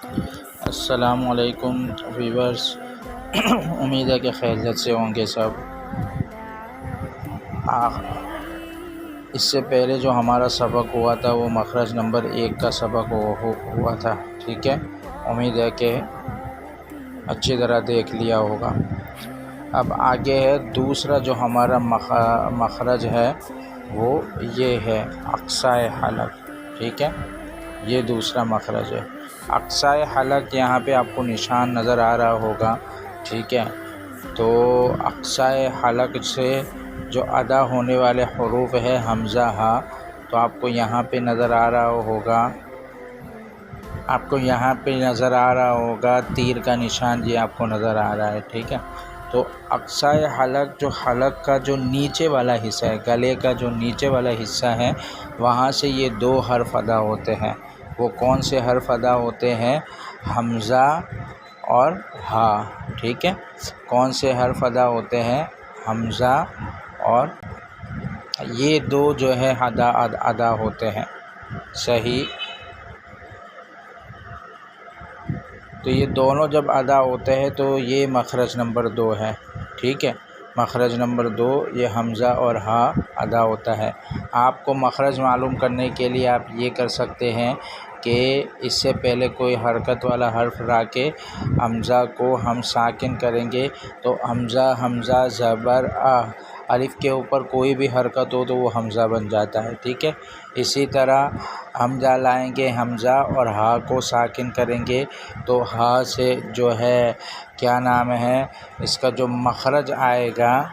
السلام علیکم ویورز، امید ہے کہ خیریت سے ہوں گے سب۔ اس سے پہلے جو ہمارا سبق ہوا تھا وہ مخرج نمبر 1 کا سبق ہوا تھا، ٹھیک ہے۔ امید ہے کہ اچھی طرح دیکھ لیا ہوگا۔ اب آگے ہے دوسرا جو ہمارا مخرج ہے وہ یہ ہے اقصائے حلق، ٹھیک ہے۔ یہ دوسرا مخرج ہے اقصائے حلق۔ یہاں پہ آپ کو نشان نظر آ رہا ہوگا، ٹھیک ہے۔ تو اقصائے حلق سے جو ادا ہونے والے حروف ہے حمزہ ہا، تو آپ کو یہاں پہ نظر آ رہا ہوگا، تیر کا نشان یہ آپ کو نظر آ رہا ہے، ٹھیک ہے۔ تو اقصائے حلق جو حلق کا جو نیچے والا حصہ ہے، گلے کا جو نیچے والا حصہ ہے، وہاں سے یہ 2 حرف ادا ہوتے ہیں۔ وہ کون سے حرف ادا ہوتے ہیں؟ حمزہ اور ہا، ٹھیک ہے۔ کون سے حرف ادا ہوتے ہیں؟ حمزہ اور یہ 2 جو ہے ادا ہوتے ہیں، صحیح۔ تو یہ دونوں جب ادا ہوتے ہیں تو یہ مخرج نمبر 2 ہے، ٹھیک ہے۔ مخرج نمبر 2 یہ حمزہ اور ہا ادا ہوتا ہے۔ آپ کو مخرج معلوم کرنے کے لیے آپ یہ کر سکتے ہیں کہ اس سے پہلے کوئی حرکت والا حرف لا کے حمزہ کو ہم ساکن کریں گے تو حمزہ زبر آ، الف کے اوپر کوئی بھی حرکت ہو تو وہ حمزہ بن جاتا ہے، ٹھیک ہے۔ اسی طرح حمزہ لائیں گے، حمزہ اور ہا کو ساکن کریں گے تو ہا سے جو ہے کیا نام ہے اس کا جو مخرج آئے گا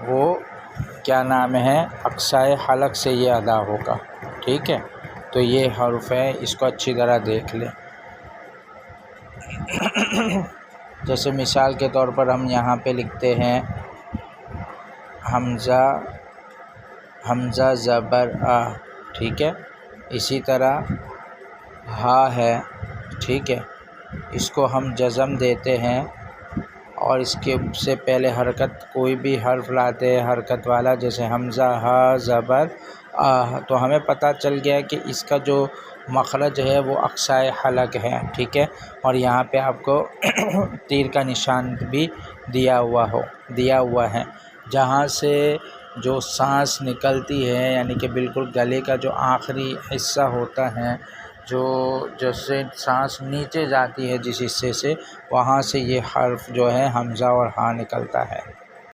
وہ کیا نام ہے اقصائے حلق سے یہ ادا ہوگا، ٹھیک ہے۔ تو یہ حرف ہے، اس کو اچھی طرح دیکھ لیں۔ جیسے مثال کے طور پر ہم یہاں پہ لکھتے ہیں حمزہ زبر آ، ٹھیک ہے۔ اسی طرح ہا ہے، ٹھیک ہے۔ اس کو ہم جزم دیتے ہیں اور اس کے سے پہلے حرکت کوئی بھی حرف لاتے ہیں حرکت والا، جیسے حمزہ ہا زبر آ، تو ہمیں پتہ چل گیا کہ اس کا جو مخرج ہے وہ اقصائے حلق ہے، ٹھیک ہے۔ اور یہاں پہ آپ کو تیر کا نشان بھی دیا ہوا ہے، جہاں سے جو سانس نکلتی ہے، یعنی کہ بالکل گلے کا جو آخری حصہ ہوتا ہے، جو جیسے سانس نیچے جاتی ہے جس حصے سے، وہاں سے یہ حرف جو ہے حمزہ اور ہا نکلتا ہے۔